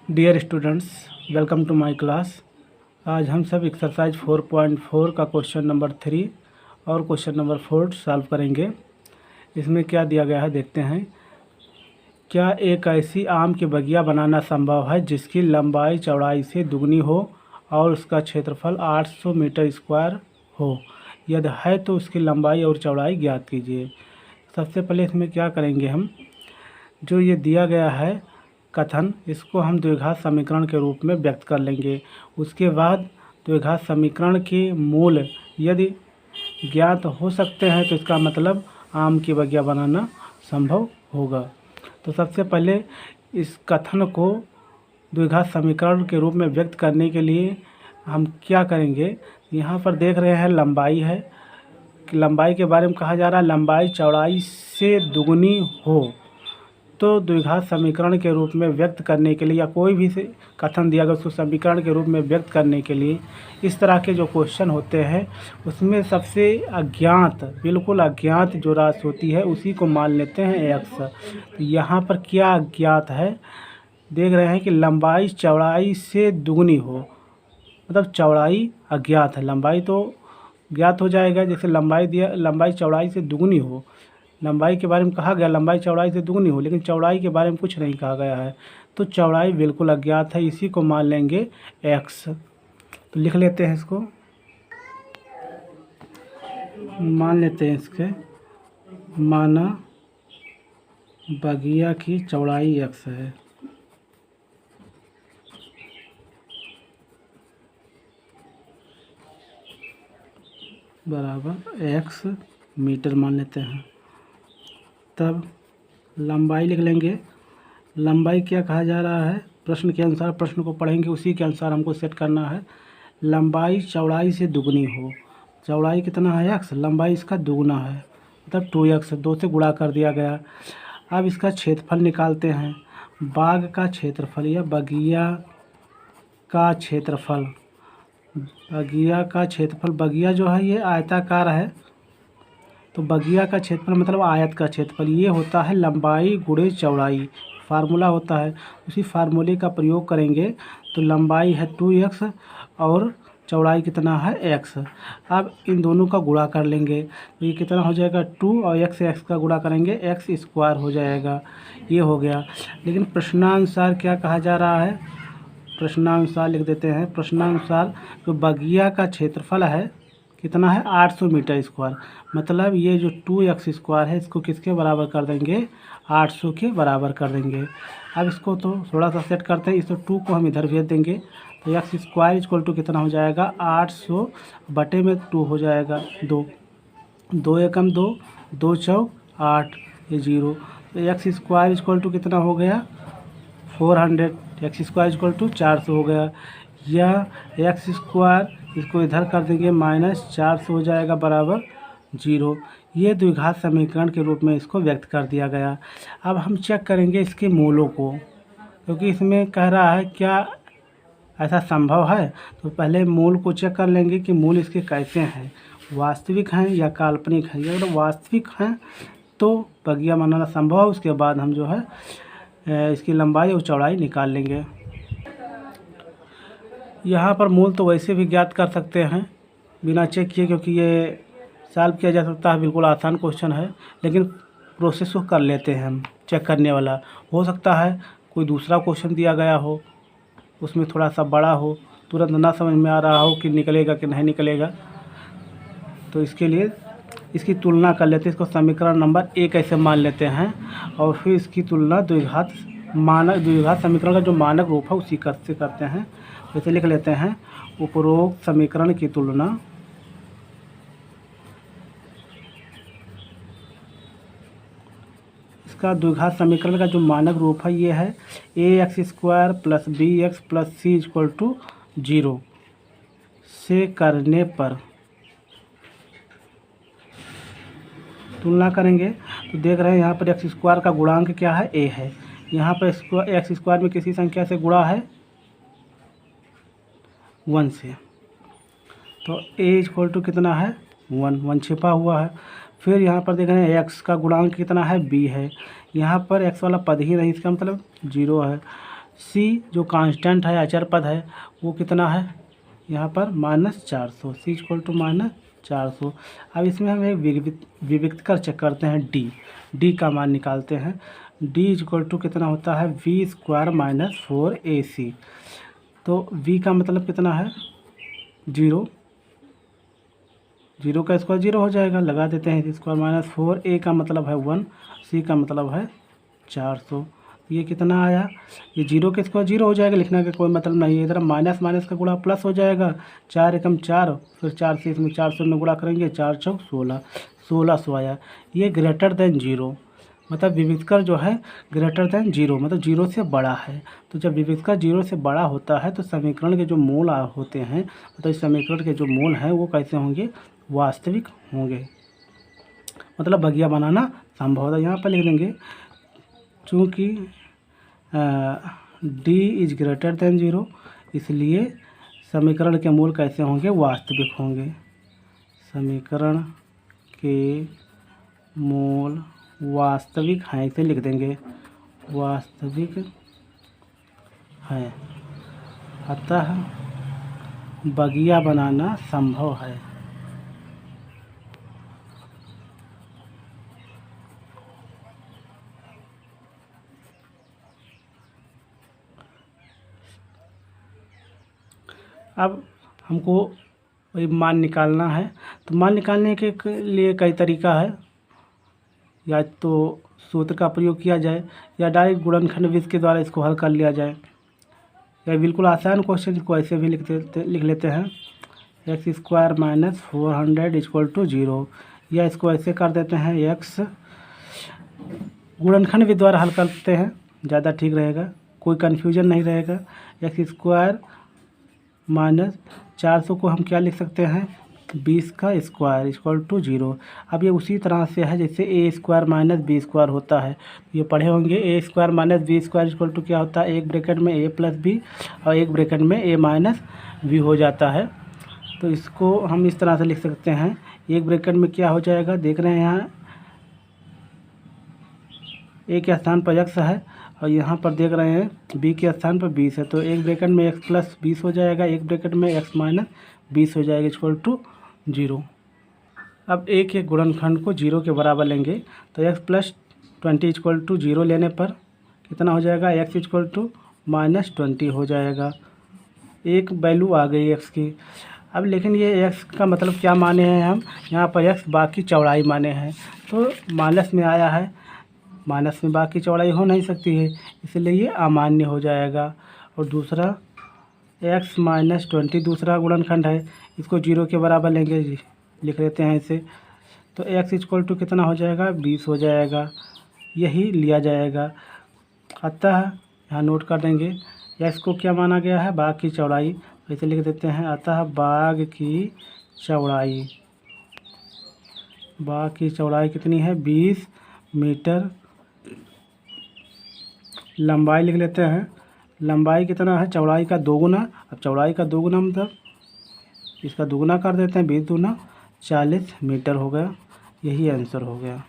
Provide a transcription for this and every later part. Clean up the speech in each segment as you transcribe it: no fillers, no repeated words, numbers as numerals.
Dear students, welcome to my class. आज हम सब एक्सरसाइज 4.4 का क्वेश्चन नंबर 3 और क्वेश्चन नंबर 4 सॉल्व करेंगे। इसमें क्या दिया गया है देखते हैं। क्या एक ऐसी आम की बगिया बनाना संभव है जिसकी लंबाई चौड़ाई से दुगनी हो और उसका क्षेत्रफल 800 मीटर स्क्वायर हो? यदि है तो उसकी लंबाई और चौड़ाई ज्ञात कीजिए। सबसे पहले इसमें क्या करेंगे हम, जो ये दिया गया है कथन, इसको हम द्विघात समीकरण के रूप में व्यक्त कर लेंगे। उसके बाद द्विघात समीकरण के मूल यदि ज्ञात हो सकते हैं तो इसका मतलब आम की बगिया बनाना संभव होगा। तो सबसे पहले इस कथन को द्विघात समीकरण के रूप में व्यक्त करने के लिए हम क्या करेंगे, यहाँ पर देख रहे हैं लंबाई है, लंबाई के बारे में कहा जा रहा है लंबाई चौड़ाई से दुगनी हो। तो द्विघात समीकरण के रूप में व्यक्त करने के लिए या कोई भी कथन दिया गया उसको समीकरण के रूप में व्यक्त करने के लिए इस तरह के जो क्वेश्चन होते हैं उसमें सबसे अज्ञात, बिल्कुल अज्ञात जो राशि होती है उसी को मान लेते हैं एक्स। तो यहाँ पर क्या अज्ञात है, देख रहे हैं कि लंबाई चौड़ाई से दुगनी हो, मतलब चौड़ाई अज्ञात है, लंबाई तो ज्ञात हो जाएगा। जैसे लंबाई दिया, लंबाई चौड़ाई से दुगनी हो, लंबाई के बारे में कहा गया लंबाई चौड़ाई से दुगनी हो, लेकिन चौड़ाई के बारे में कुछ नहीं कहा गया है। तो चौड़ाई बिल्कुल अज्ञात है, इसी को मान लेंगे एक्स। तो लिख लेते हैं इसको, मान लेते हैं इसके, माना बगिया की चौड़ाई एक्स है, बराबर एक्स मीटर मान लेते हैं। तब लंबाई लिख लेंगे। लंबाई क्या कहा जा रहा है, प्रश्न के अनुसार, प्रश्न को पढ़ेंगे उसी के अनुसार हमको सेट करना है। लंबाई चौड़ाई से दुगनी हो, चौड़ाई कितना है एक्स, लंबाई इसका दुगना है मतलब 2x, 2 से गुणा कर दिया गया। अब इसका क्षेत्रफल निकालते हैं। बाग का क्षेत्रफल या बगिया का क्षेत्रफल, बगिया का क्षेत्रफल, बगिया जो है ये आयताकार है, तो बगिया का क्षेत्रफल मतलब आयत का क्षेत्रफल, ये होता है लंबाई गुणे चौड़ाई, फार्मूला होता है। उसी फार्मूले का प्रयोग करेंगे तो लंबाई है 2x और चौड़ाई कितना है x। अब इन दोनों का गुणा कर लेंगे तो ये कितना हो जाएगा 2 और x से x का गुणा करेंगे x स्क्वायर हो जाएगा, ये हो गया। लेकिन प्रश्नानुसार क्या कहा जा रहा है, प्रश्नानुसार लिख देते हैं। प्रश्नानुसार जो बगिया का क्षेत्रफल है कितना है 800 मीटर स्क्वायर, मतलब ये जो 2x स्क्वायर है इसको किसके बराबर कर देंगे, 800 के बराबर कर देंगे। अब इसको तो थोड़ा सा सेट करते हैं, इस 2 को हम इधर भेज देंगे तो एक्स स्क्वायर इक्वल टू कितना हो जाएगा 800 बटे में 2 हो जाएगा 2, 2 एकम 2, 2 चौक 8, ये 0। तो एक्स स्क्वायर इक्वल टू कितना हो गया 400, एक्स स्क्वायर इक्वल टू 400 हो गया। या एक्स स्क्वायर इसको इधर कर देंगे -400 हो जाएगा बराबर 0। ये द्विघात समीकरण के रूप में इसको व्यक्त कर दिया गया। अब हम चेक करेंगे इसके मूलों को, क्योंकि इसमें कह रहा है क्या ऐसा संभव है। तो पहले मूल को चेक कर लेंगे कि मूल इसके कैसे हैं, वास्तविक हैं या काल्पनिक हैं। अगर वास्तविक हैं तो बगिया बनाना संभव है, उसके बाद हम जो है इसकी लंबाई और चौड़ाई निकाल लेंगे। यहाँ पर मूल तो वैसे भी ज्ञात कर सकते हैं बिना चेक किए, क्योंकि ये सॉल्व किया जा सकता है, बिल्कुल आसान क्वेश्चन है। लेकिन प्रोसेस को कर लेते हैं हम चेक करने वाला। हो सकता है कोई दूसरा क्वेश्चन दिया गया हो, उसमें थोड़ा सा बड़ा हो, तुरंत ना समझ में आ रहा हो कि निकलेगा कि नहीं निकलेगा, तो इसके लिए इसकी तुलना कर लेते हैं। इसको समीकरण नंबर 1 ऐसे मान लेते हैं और फिर इसकी तुलना द्विघात समीकरण का जो मानक रूप है उसी से करते हैं। जैसे लिख लेते हैं, उपरोक्त समीकरण की तुलना इसका द्विघात समीकरण का जो मानक रूप है ये है ax² + bx + c = 0 से करने पर तुलना करेंगे तो देख रहे हैं यहाँ पर x² का गुणांक क्या है, a है। यहाँ पर x² में किसी संख्या से गुणा है 1 से, तो a = कितना है 1, 1 छिपा हुआ है। फिर यहाँ पर देख रहे हैं x का गुणांक कितना है b है, यहाँ पर x वाला पद ही नहीं, इसका मतलब 0 है। सी जो कांस्टेंट है, अचर पद है, वो कितना है यहाँ पर -400, सी इक्वल टू -400। अब इसमें हम एक विविक्त कर चेक करते हैं, डी का मान निकालते हैं। डी इक्वल टू कितना होता है v² - 4ac। तो v का मतलब कितना है 0, 0 का स्क्वायर 0 हो जाएगा, लगा देते हैं स्क्वायर -4, a का मतलब है 1, c का मतलब है 400। ये कितना आया, ये 0 के स्क्वायर 0 हो जाएगा, लिखने का कोई मतलब नहीं है। इधर माइनस माइनस का गुणा प्लस हो जाएगा, 4 एकम 4, फिर 4 से इसमें 400 में गुणा करेंगे, 4 चौक 16, 1600 आया। ये ग्रेटर देन 0, मतलब विविधकर जो है ग्रेटर देन 0, मतलब 0 से बड़ा है। तो जब विविधकर 0 से बड़ा होता है तो समीकरण के जो मूल होते हैं, मतलब इस समीकरण के जो मूल हैं वो कैसे होंगे, वास्तविक होंगे, मतलब बगिया बनाना संभव होता है। यहाँ पर लिख देंगे चूँकि डी इज ग्रेटर देन 0, इसलिए समीकरण के मूल कैसे होंगे, वास्तविक होंगे। समीकरण के मूल वास्तविक हैं, इसे लिख देंगे वास्तविक है, अतः बगिया बनाना संभव है। अब हमको वही मान निकालना है, तो मान निकालने के लिए कई तरीका है, या तो सूत्र का प्रयोग किया जाए या डायरेक्ट गुणनखंड विधि के द्वारा इसको हल कर लिया जाए, या बिल्कुल आसान क्वेश्चन को ऐसे भी लिख लेते हैं x² - 400 = 0, या इसको ऐसे कर देते हैं x गुणनखंड विधि द्वारा हल करते हैं, ज़्यादा ठीक रहेगा, कोई कन्फ्यूजन नहीं रहेगा। x² - 400 को हम क्या लिख सकते हैं, 20 का स्क्वायर = 0। अब ये उसी तरह से है जैसे a² - b² होता है, ये पढ़े होंगे। a² - b² = क्या होता है, एक ब्रैकेट में a + b और एक ब्रैकेट में a - b हो जाता है। तो इसको हम इस तरह से लिख सकते हैं, एक ब्रैकेट में क्या हो जाएगा, देख रहे हैं यहाँ a के स्थान पर x है और यहाँ पर देख रहे हैं b के स्थान पर 20 है, तो एक ब्रैकेट में x + 20 हो जाएगा, एक ब्रैकेट में x - 20 हो जाएगा = 0। अब a के गुणनखंड को 0 के बराबर लेंगे, तो x + 20 = 0 लेने पर कितना हो जाएगा, x = -20 हो जाएगा। एक वैल्यू आ गई x की। अब लेकिन ये x का मतलब क्या माने हैं हम, यहाँ पर x बाकी चौड़ाई माने हैं, तो माइनस में आया है, माइनस में बाकी चौड़ाई हो नहीं सकती है, इसलिए ये अमान्य हो जाएगा। और दूसरा x - 20 दूसरा गुणनखंड है, इसको 0 के बराबर लेंगे, लिख लेते हैं इसे, तो x = कितना हो जाएगा, 20 हो जाएगा, यही लिया जाएगा। अतः यहाँ नोट कर देंगे x को क्या माना गया है, बाग की चौड़ाई, इसे लिख देते हैं, अतः बाग की चौड़ाई कितनी है, 20 मीटर। लंबाई लिख लेते हैं, लंबाई कितना है, चौड़ाई का 2 गुना। अब चौड़ाई का 2 गुना मतलब इसका दुगुना कर देते हैं, 20 दूना 40 मीटर हो गया, यही आंसर हो गया।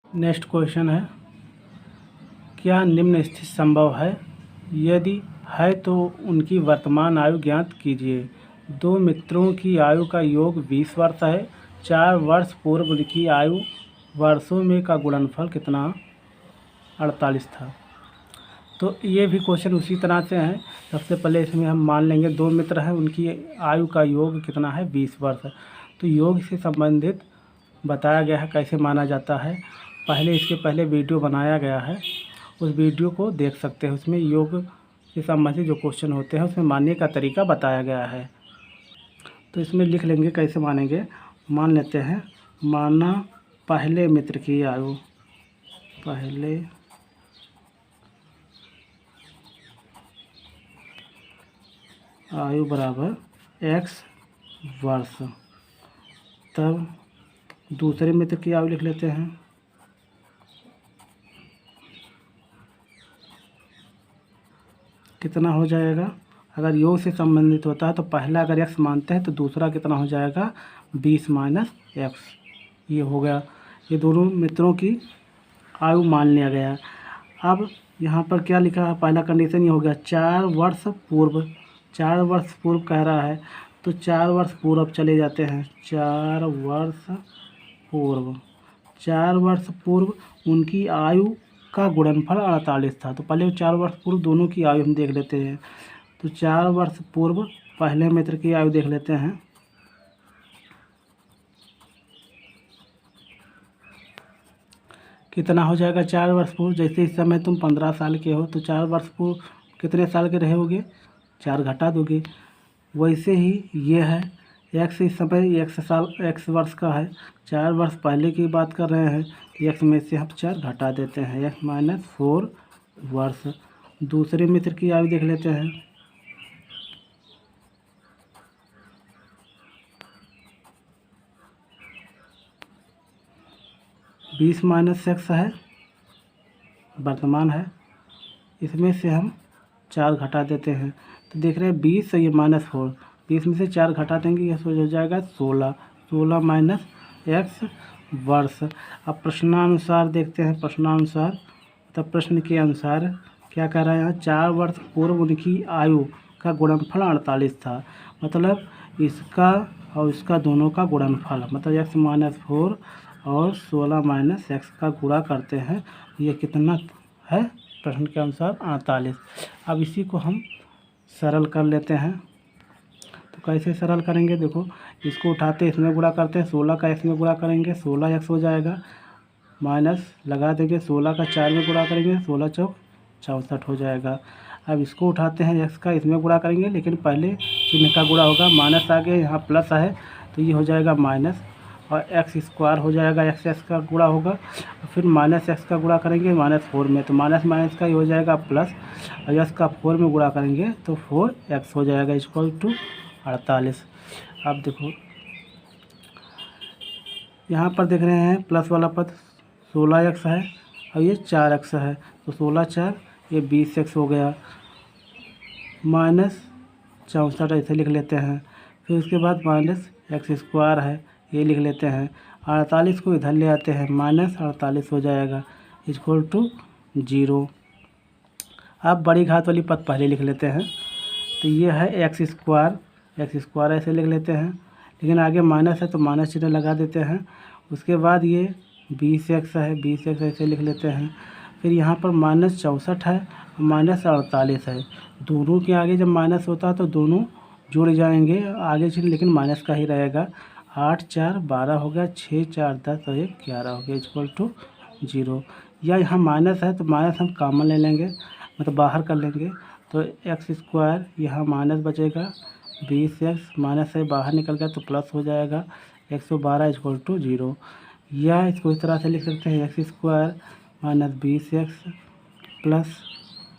नेक्स्ट क्वेश्चन है, क्या निम्न स्थिति संभव है, यदि है तो उनकी वर्तमान आयु ज्ञात कीजिए। 2 मित्रों की आयु का योग 20 वर्ष है, 4 वर्ष पूर्व उनकी आयु वर्षों में का गुणनफल कितना, 48 था। तो ये भी क्वेश्चन उसी तरह से हैं। सबसे पहले इसमें हम मान लेंगे 2 मित्र हैं, उनकी आयु का योग कितना है, 20 वर्ष है। तो योग से संबंधित बताया गया है कैसे माना जाता है, इसके पहले वीडियो बनाया गया है, उस वीडियो को देख सकते हैं। उसमें योग से संबंधित जो क्वेश्चन होते हैं उसमें मानने का तरीका बताया गया है। तो इसमें लिख लेंगे कैसे मानेंगे, मान लेते हैं, माना पहले मित्र की आयु, पहले आयु बराबर x वर्ष। तब दूसरे मित्र की आयु लिख लेते हैं, कितना हो जाएगा, अगर योग से संबंधित होता है तो पहला अगर x मानते हैं तो दूसरा कितना हो जाएगा, 20 - x। ये हो गया, ये दोनों मित्रों की आयु मान लिया गया। अब यहाँ पर क्या लिखा है, पहला कंडीशन ये हो गया 4 वर्ष पूर्व, 4 वर्ष पूर्व कह रहा है, तो 4 वर्ष पूर्व चले जाते हैं, 4 वर्ष पूर्व, 4 वर्ष पूर्व उनकी आयु का गुणनफल 48 था। तो पहले 4 वर्ष पूर्व दोनों की आयु हम देख लेते हैं। तो 4 वर्ष पूर्व पहले मित्र की आयु देख लेते हैं। कितना हो जाएगा 4 वर्ष पूर्व, जैसे इस समय तुम 15 साल के हो तो 4 वर्ष पूर्व कितने साल के रहे होगे, 4 घटा दोगे। वैसे ही ये है एक्स, इस समय एक्स वर्ष का है, 4 वर्ष पहले की बात कर रहे हैं, एक्स में से हम 4 घटा देते हैं, एक्स माइनस 4 वर्ष। दूसरे मित्र की आयु देख लेते हैं। बीस माइनस एक्स है, वर्तमान है, इसमें से हम 4 घटा देते हैं, तो देख रहे हैं 20 और ये -4, 20 में से 4 घटा देंगे, यह हो जाएगा 16, 16 माइनस एक्स वर्ष। अब प्रश्नानुसार देखते हैं, प्रश्नानुसार तब प्रश्न के अनुसार क्या कह रहा है यहाँ, 4 वर्ष पूर्व उनकी आयु का गुणनफल 48 था, मतलब इसका और इसका दोनों का गुणनफल, मतलब एक्स माइनस 4 और 16 माइनस एक्स का गुणा करते हैं, ये कितना है प्रश्न के अनुसार 48। अब इसी को हम सरल कर लेते हैं। तो कैसे सरल करेंगे, देखो इसको उठाते इसमें गुणा करते हैं, 16 का एक्स में गुणा करेंगे, 16 एक्स हो जाएगा, माइनस लगा देंगे, 16 का 4 में गुणा करेंगे, 16 चौक 64 हो जाएगा। अब इसको उठाते हैं एक्स का इसमें गुणा करेंगे, लेकिन पहले चिन्ह का गुणा होगा, माइनस आ गया, यहाँ प्लस है तो ये हो जाएगा माइनस, और एक्स स्क्वायर हो जाएगा, एक्स एक्स का गुणा होगा, और फिर माइनस एक्स का गुणा करेंगे -4 में, तो माइनस माइनस का ही हो जाएगा प्लस, और एक्स का 4 में गुणा करेंगे तो 4x हो जाएगा इक्वल टू 48। अब देखो यहाँ पर देख रहे हैं प्लस वाला पद 16x है और ये 4x है, तो 16 4 ये 20x हो गया, -64 ऐसे लिख लेते हैं, फिर उसके बाद माइनस एक्स स्क्वायर है ये लिख लेते हैं, 48 को इधर ले आते हैं, -48 हो जाएगा इक्वल टू 0। अब बड़ी घात वाली पद पहले लिख लेते हैं, तो ये है एक्स स्क्वायर ऐसे लिख लेते हैं, लेकिन आगे माइनस है तो माइनस चिन्ह लगा देते हैं। उसके बाद ये 20x है, 20x ऐसे लिख लेते हैं, फिर यहाँ पर -64 है, -48 है, दोनों के आगे जब माइनस होता है तो दोनों जुड़ जाएंगे, आगे चिन्ह लेकिन माइनस का ही रहेगा, 8 4 12 हो गया, 6 4 10 और 1 11 हो गया इक्वल टू 0। या यहाँ माइनस है तो माइनस हम कॉमन ले लेंगे, मतलब बाहर कर लेंगे, तो एक्स स्क्वायर यहाँ माइनस बचेगा, 20x माइनस से बाहर निकल गया तो प्लस हो जाएगा, 112 इक्वल टू 0। या इसको इस तरह से लिख सकते हैं, X square -20x plus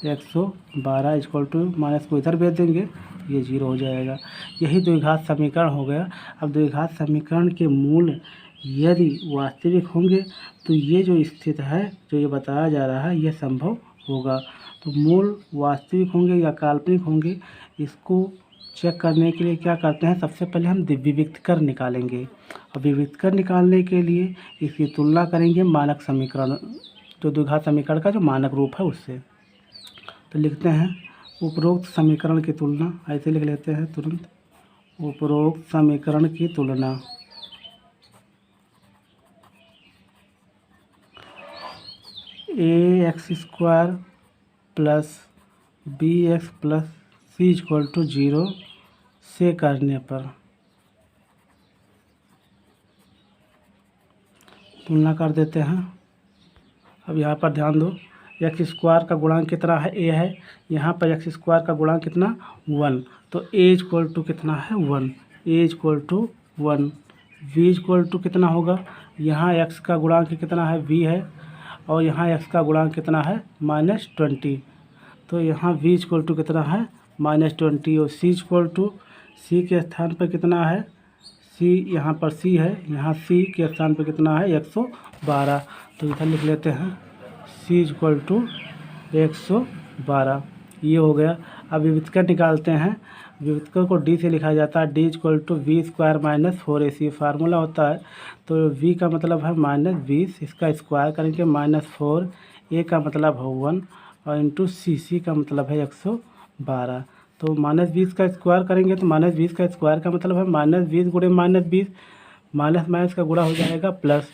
112 equal to, minus को इधर भेज देंगे, ये 0 हो जाएगा। यही द्विघात समीकरण हो गया। अब द्विघात समीकरण के मूल यदि वास्तविक होंगे तो ये जो स्थिति है, जो ये बताया जा रहा है, ये संभव होगा। तो मूल वास्तविक होंगे या काल्पनिक होंगे, इसको चेक करने के लिए क्या करते हैं, सबसे पहले हम विविक्तकर निकालेंगे, और विविक्तकर निकालने के लिए इसकी तुलना करेंगे मानक समीकरण, तो द्विघात समीकरण का जो मानक रूप है उससे। तो लिखते हैं उपरोक्त समीकरण की तुलना, ऐसे लिख लेते हैं तुरंत, उपरोक्त समीकरण की तुलना ax² plus bx plus c equal to 0 से करने पर, तुलना कर देते हैं। अब यहाँ पर ध्यान दो, एक्स स्क्वायर का गुणांक कितना है, a है, यहाँ पर एक्स स्क्वायर का गुणांक कितना 1, तो a इक्वल टू कितना है 1, a equal to 1, v equal to कितना होगा, यहाँ x का गुणांक कितना है v है, और यहाँ x का गुणांक कितना है -20, तो यहाँ v इक्वल टू कितना है -20, और c इक्वल टू, c के स्थान पर कितना है, c यहाँ पर c है, यहाँ c के स्थान पर कितना है 112, तो इधर लिख लेते हैं c इक्वल टू 112, ये हो गया। अब विविक्तकर निकालते हैं, विविक्तकर को d से लिखा जाता है, d equal to v² - 4ac formula होता है, तो v का मतलब है -20, इसका स्क्वायर करेंगे -4, a का मतलब है 1 और इंटू सी का मतलब है 112। तो -20 का स्क्वायर करेंगे तो -20 का स्क्वायर का मतलब है -20 गुणे -20, माइनस माइनस का गुणा हो जाएगा प्लस,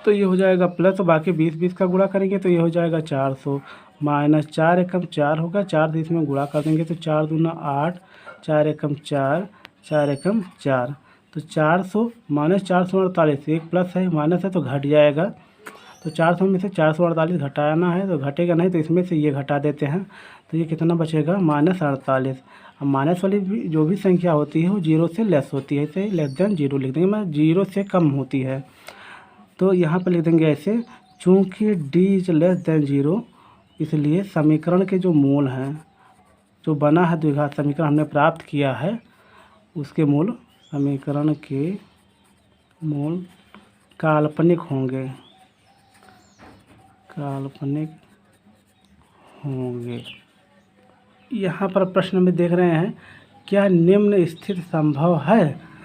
तो ये हो जाएगा प्लस। तो बाकी 20 का गुणा करेंगे तो ये हो जाएगा 400, माइनस 4 एकम 4 होगा, 4 से इसमें गुणा कर देंगे तो 4 दूना 8, 4 एकम 4, 4 एकम 4, तो 400 माइनस 448, एक प्लस है माइनस है तो घट जाएगा। तो 400 में से 448 घटाना है तो घटेगा नहीं, तो इसमें से ये घटा देते हैं तो ये कितना बचेगा -48। अब माइनस वाली भी जो भी संख्या होती है वो 0 से लेस होती है, इसे लेस देन 0 लिख देंगे, मतलब 0 से कम होती है। तो यहाँ पर लिख देंगे ऐसे, चूँकि d इज लेस देन 0, इसलिए समीकरण के जो मूल हैं, जो बना है द्विघात समीकरण हमने प्राप्त किया है, उसके मूल, समीकरण के मूल काल्पनिक होंगे, काल्पनिक होंगे। यहाँ पर प्रश्न में देख रहे हैं क्या निम्न स्थिति संभव है।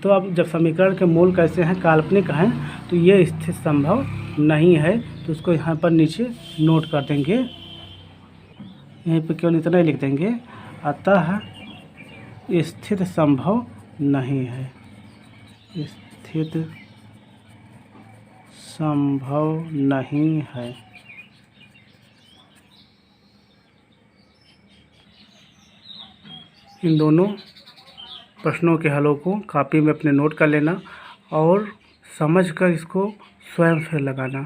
तो अब जब समीकरण के मूल कैसे हैं, काल्पनिक हैं, तो ये स्थिति संभव नहीं है, तो उसको यहाँ पर नीचे नोट कर देंगे, यहीं पर केवल इतना ही लिख देंगे, अतः स्थिति संभव नहीं है, स्थिति संभव नहीं है। इन दोनों प्रश्नों के हलों को कॉपी में अपने नोट कर लेना और समझकर इसको स्वयं से लगाना।